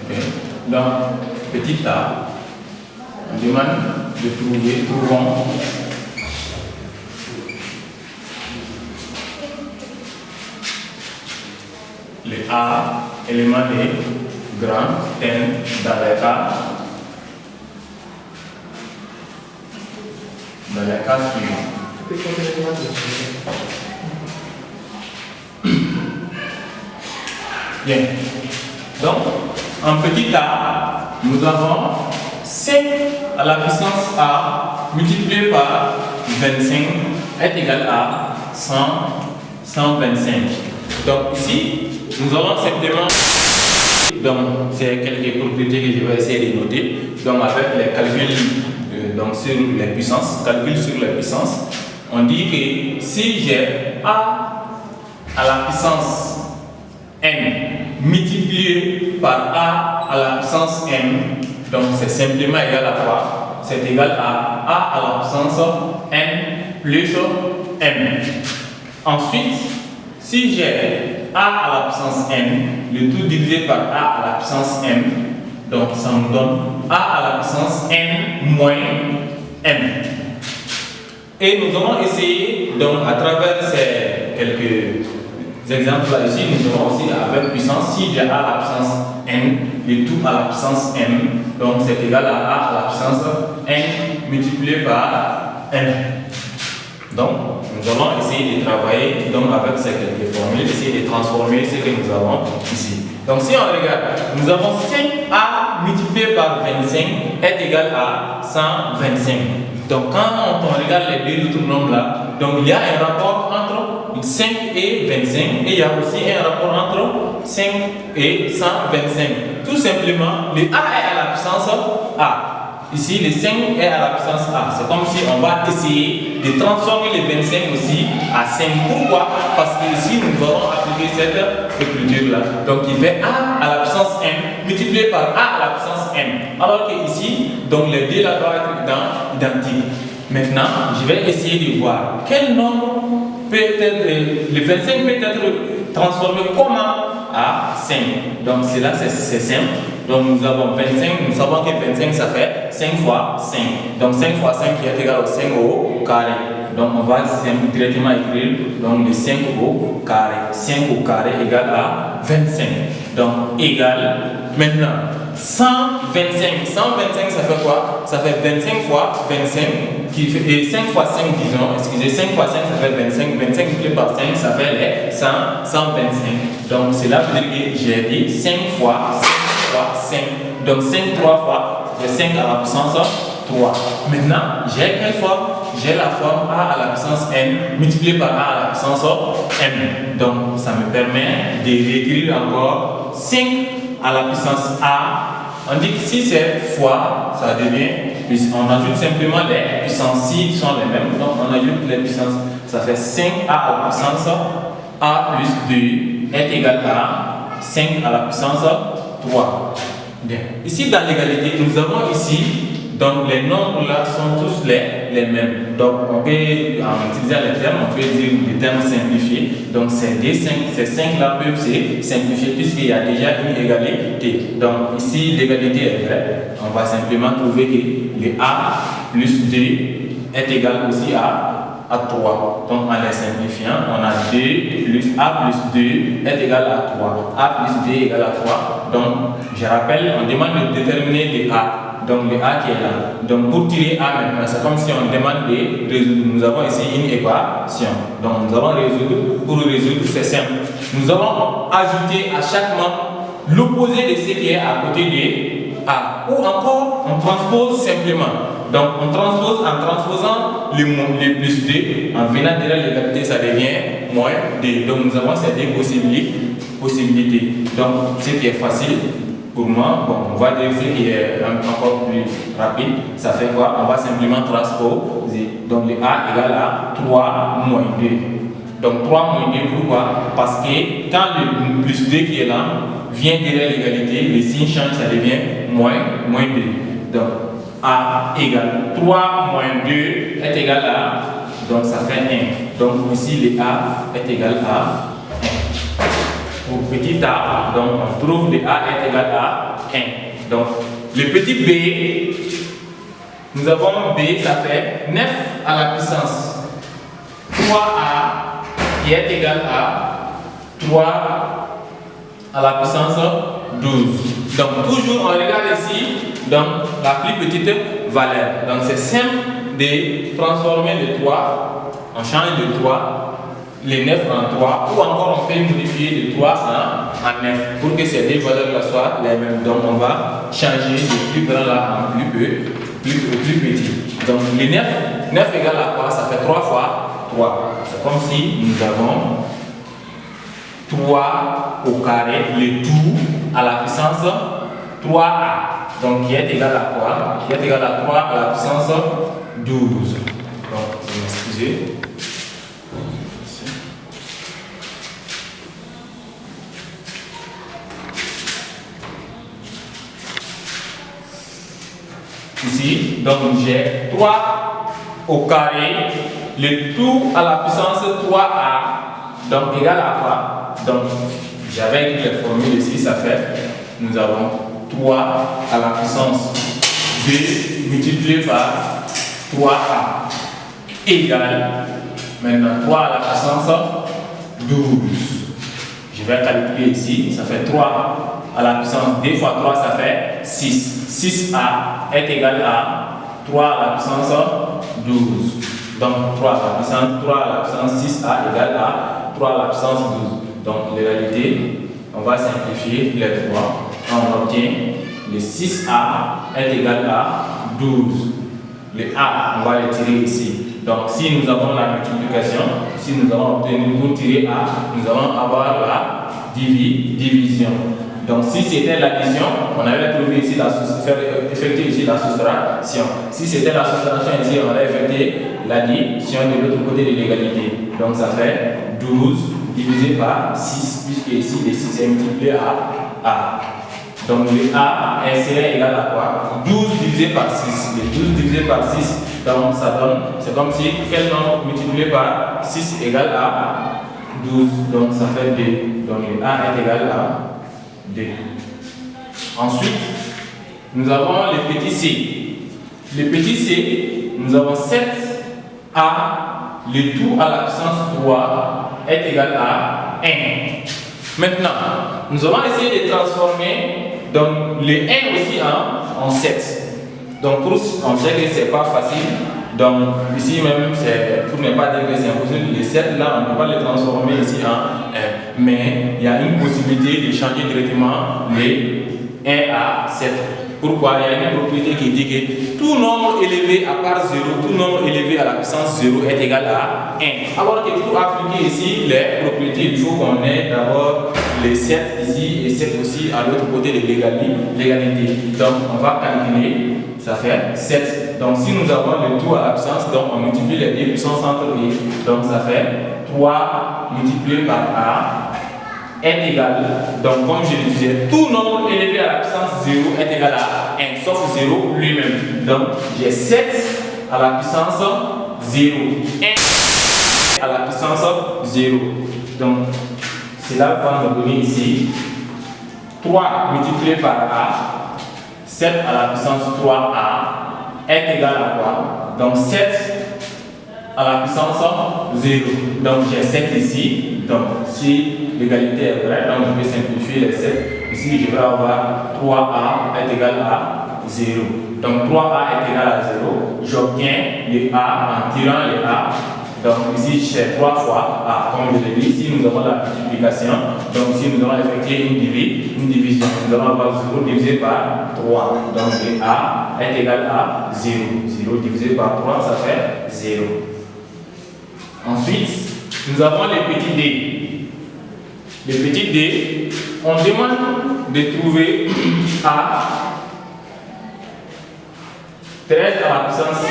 Okay. Donc, petit a, on demande de trouvons le a, élément de grand n dans le cas suivant. Bien. Donc, en petit a, nous avons 5 à la puissance a multiplié par 25 est égal à 125. Donc ici, nous allons simplement, donc c'est quelques propriétés que je vais essayer de noter. Donc avec les calculs donc sur les puissances, calcul sur les puissances, on dit que si j'ai a à la puissance n multiplié par a à la puissance m, donc c'est simplement égal à quoi? C'est égal à la puissance n plus m. Ensuite, si j'ai a à la puissance n, le tout divisé par a à la puissance m, donc ça nous donne a à la puissance n moins m. Et nous allons essayer, donc à travers ces quelques exemples là ici, nous avons aussi avec puissance, si j'ai a à la puissance n, le tout à la puissance m, donc c'est égal à la puissance n multiplié par m. Donc, nous allons essayer de travailler donc, avec ces quelques formules, essayer de transformer ce que nous avons ici. Donc, si on regarde, nous avons 5a multiplié par 25 est égal à 125. Donc, quand on regarde les deux autres nombres là, donc il y a un rapport entre 5 et 25 et il y a aussi un rapport entre 5 et 125. Tout simplement, le a est à la puissance a. Ici, le 5 est à la puissance a. C'est comme si on va essayer de transformer le 25 aussi à 5. Pourquoi? Parce que ici, nous allons appliquer cette écriture-là. Donc, il fait a à la puissance m multiplié par a à la puissance m. Alors que ici, donc les deux là doivent être identiques. Maintenant, je vais essayer de voir quel nombre peut être, le 25 peut être transformé comment à 5. Donc, cela c'est simple. Donc nous avons 25, nous savons que 25 ça fait 5 fois 5. Donc 5 fois 5 qui est égal au 5 au carré. Donc on va directement écrire donc le 5 au carré. 5 au carré égale à 25. Donc égal, maintenant 125. 125 ça fait quoi? Ça fait 25 fois 25 qui fait, et 5 fois 5 disons, excusez, 5 fois 5 ça fait 25. 25 multiplié par 5 ça fait les 125. Donc cela veut dire que j'ai dit 5 fois 5. Donc 5 3 fois, c'est 5 à la puissance 3. Maintenant, j'ai quelle forme? J'ai la forme a à la puissance n multiplié par a à la puissance m. Donc ça me permet de réécrire encore 5 à la puissance a. On dit que si c'est fois, ça devient plus. On ajoute simplement les puissances si sont les mêmes. Donc on ajoute les puissances. Ça fait 5a à la puissance a plus 2 est égal à 5 à la puissance 3. Bien. Ici dans l'égalité, nous avons ici, donc les nombres là sont tous les mêmes. Donc on peut, en utilisant les termes, on peut dire des termes simplifiés. Donc ces 5 là peuvent se simplifier puisqu'il y a déjà une égalité. Donc ici l'égalité est vraie. On va simplement trouver que le a plus 2 est égal aussi à 3. Donc en les simplifiant, on a 2 plus a plus 2 est égal à 3. A plus 2 égale à 3. Donc je rappelle, on demande de déterminer le a. Donc le a qui est là. Donc pour tirer a maintenant, c'est comme si on demande de résoudre. Nous avons ici une équation. Donc nous allons résoudre. Pour résoudre, c'est simple. Nous allons ajouter à chaque membre l'opposé de ce qui est à côté de a. Ou encore, on transpose simplement. Donc on transpose en transposant le plus 2, en venant derrière l'égalité, ça devient moins 2. Donc nous avons ces deux possibilités. Donc ce qui est facile pour moi, bon, on va dire ce qui est encore plus rapide, ça fait quoi? On va simplement transposer. Donc le a égale à 3 moins 2. Donc 3 moins 2, pourquoi? Parce que quand le plus 2 qui est là vient derrière l'égalité, le signe change, ça devient moins 2. Donc a égale 3 moins 2 est égal à, donc ça fait 1. Donc ici le a est égal à 1. Pour petit a, donc on trouve le a est égal à 1. Donc, le petit b, nous avons b, ça fait 9 à la puissance 3a qui est égal à 3 à la puissance 12. Donc, toujours, on regarde ici, donc la plus petite valeur. Donc, c'est simple de transformer le 3, on change de 3, les 9 en 3, ou encore on peut modifier de 3 en 9 pour que ces deux valeurs-là soient les mêmes. Donc, on va changer de plus grand là en plus petit. Donc, les 9 égale à quoi? Ça fait 3 fois 3. C'est comme si nous avons 3 au carré, le tout à la puissance 3a. Donc, qui est égal à quoi? Qui est égal à 3 à la puissance 12. Donc, excusez. Ici, donc j'ai 3 au carré, le tout à la puissance 3a, donc égal à quoi? Donc, j'avais écrit les formules ici, ça fait, nous avons 3 à la puissance 2 multiplié par 3a égale, maintenant 3 à la puissance 12. Je vais calculer ici, ça fait 3 à la puissance 2 fois 3, ça fait 6. 6a est égal à 3 à la puissance 12. Donc 3 à la puissance 6a égale à 3 à la puissance 12. Donc en réalité, on va simplifier les 3. On obtient le 6a est égal à 12. Le a, on va le tirer ici. Donc si nous avons la multiplication, si nous avons obtenu pour tirer a, nous allons avoir la division. Donc si c'était l'addition, on avait trouvé ici effectué ici la soustraction. Si c'était la soustraction ici, on aurait effectué l'addition de l'autre côté de l'égalité. Donc ça fait 12 divisé par 6, puisque ici le 6 est multiplié à a. Donc le a serait égal à quoi? 12 divisé par 6. Le 12 divisé par 6, donc ça donne, c'est comme si quel nombre multiplié par 6 égale à 12. Donc ça fait 2. Donc le a est égal à 2. Ensuite, nous avons le petit c. Le petit c, nous avons 7a, le tout à la puissance 3 est égal à 1. Maintenant, nous allons essayer de transformer donc, le 1 aussi en 7. Donc, on sait que ce n'est pas facile. Donc, ici même, pour ne pas dire que c'est impossible, les 7 là, on ne peut pas les transformer ici en 1. Mais il y a une possibilité de changer directement les 1 à 7. Pourquoi? Il y a une propriété qui dit que tout nombre élevé à part 0, tout nombre élevé à la puissance 0 est égal à 1. Alors que pour appliquer ici les propriétés, il faut qu'on ait d'abord les 7 ici et 7 aussi à l'autre côté de l'égalité. Donc, on va calculer. Ça fait 7. Donc, si nous avons le tout à la puissance, donc on multiplie les deux puissances entre eux. Donc, ça fait 3 multiplié par a est égal. Donc, comme je le disais, tout nombre élevé à la puissance 0 est égal à 1, sauf 0 lui-même. Donc, j'ai 7 à la puissance 0. 1 à la puissance 0. Donc, c'est là qu'on va donner ici 3 multiplié par a. 7 à la puissance 3a est égal à quoi? Donc 7 à la puissance 0. Donc j'ai 7 ici. Donc si l'égalité est vraie, donc je vais simplifier les 7. Ici je vais avoir 3a est égal à 0. Donc 3a est égal à 0. J'obtiens le a en tirant le a. Donc ici j'ai 3 fois a. Comme je l'ai dit, ici nous avons la multiplication. Donc ici nous allons effectuer une division. Nous allons avoir 0 divisé par 3. Donc le a est égal à 0. 0 divisé par 3, ça fait 0. Ensuite, nous avons le petit d. Le petit d, on demande de trouver a 13 à la puissance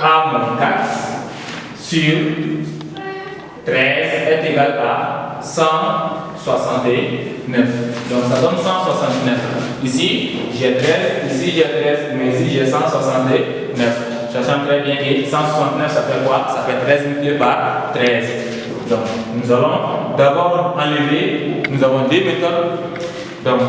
a moins 4 sur 13 est égal à 169. Donc ça donne 169. Ici j'ai 13, ici j'ai 13, mais ici j'ai 169. Sachant très bien que 169 ça fait quoi? Ça fait 13 multiplié par 13. Donc nous allons d'abord enlever, nous avons deux méthodes Donc,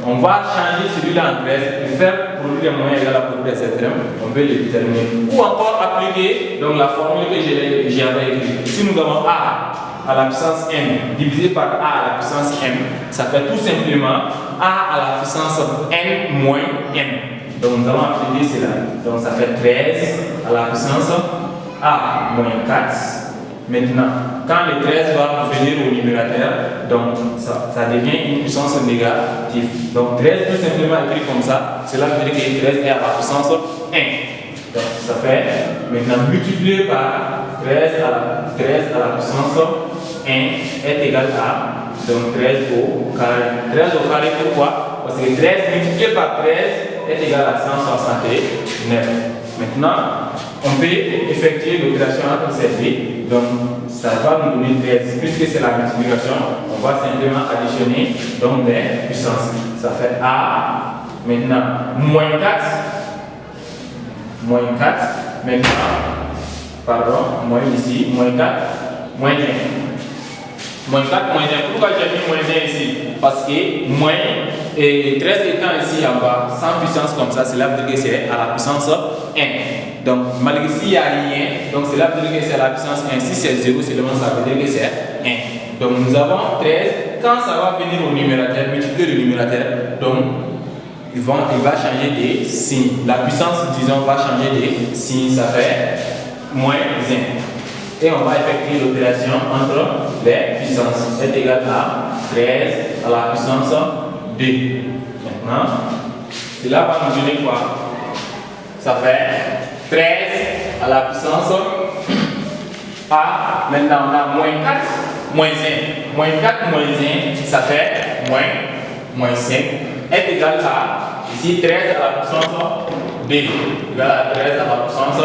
on va changer celui-là en 13 et faire produit des moyens égal à produit des extrêmes. On peut le déterminer. Ou encore appliquer donc, la formule que j'avais écrite. Si nous avons A à la puissance n divisé par A à la puissance m, ça fait tout simplement A à la puissance n moins m. Donc, nous allons appliquer cela. Donc, ça fait 13 à la puissance A moins 4. Maintenant, quand le 13 va venir au numérateur, donc ça devient une puissance négative. Donc 13 tout simplement écrit comme ça, cela veut dire que 13 est à la puissance 1. Donc ça fait maintenant multiplié par 13 à la puissance 1 est égal à donc 13 au carré. 13 au carré pourquoi? Parce que 13 multiplié par 13 est égal à 169. Maintenant, on peut effectuer l'opération entre ces deux. Donc, ça va nous donner 13. Puisque c'est la multiplication, on va simplement additionner donc des puissances. Ça fait A, maintenant, moins 4. Moins 4. Maintenant, pardon, moins ici, moins 4, moins 1. Moins 4, moins 1. Pourquoi j'ai mis moins 1 ici? Parce que moins et 13 étant ici en bas, sans puissance comme ça, cela veut dire que c'est à la puissance 1. Donc, malgré s'il n'y a rien, donc cela veut dire que c'est à la puissance 1. Si c'est 0, seulement ça veut dire que c'est 1. Donc, nous avons 13. Quand ça va venir au numérateur, multiplier le numérateur, donc il va changer de signe. La puissance, disons, va changer de signe. Ça fait moins 1. Et on va effectuer l'opération entre les puissances. Est égal à 13 à la puissance 2. Maintenant, cela va nous donner quoi? Ça fait 13 à la puissance A. Maintenant, on a moins 4, moins 1. Moins 4, moins 1, ça fait moins 5. Est égal à, ici, 13 à la puissance B. Égal à 13 à la puissance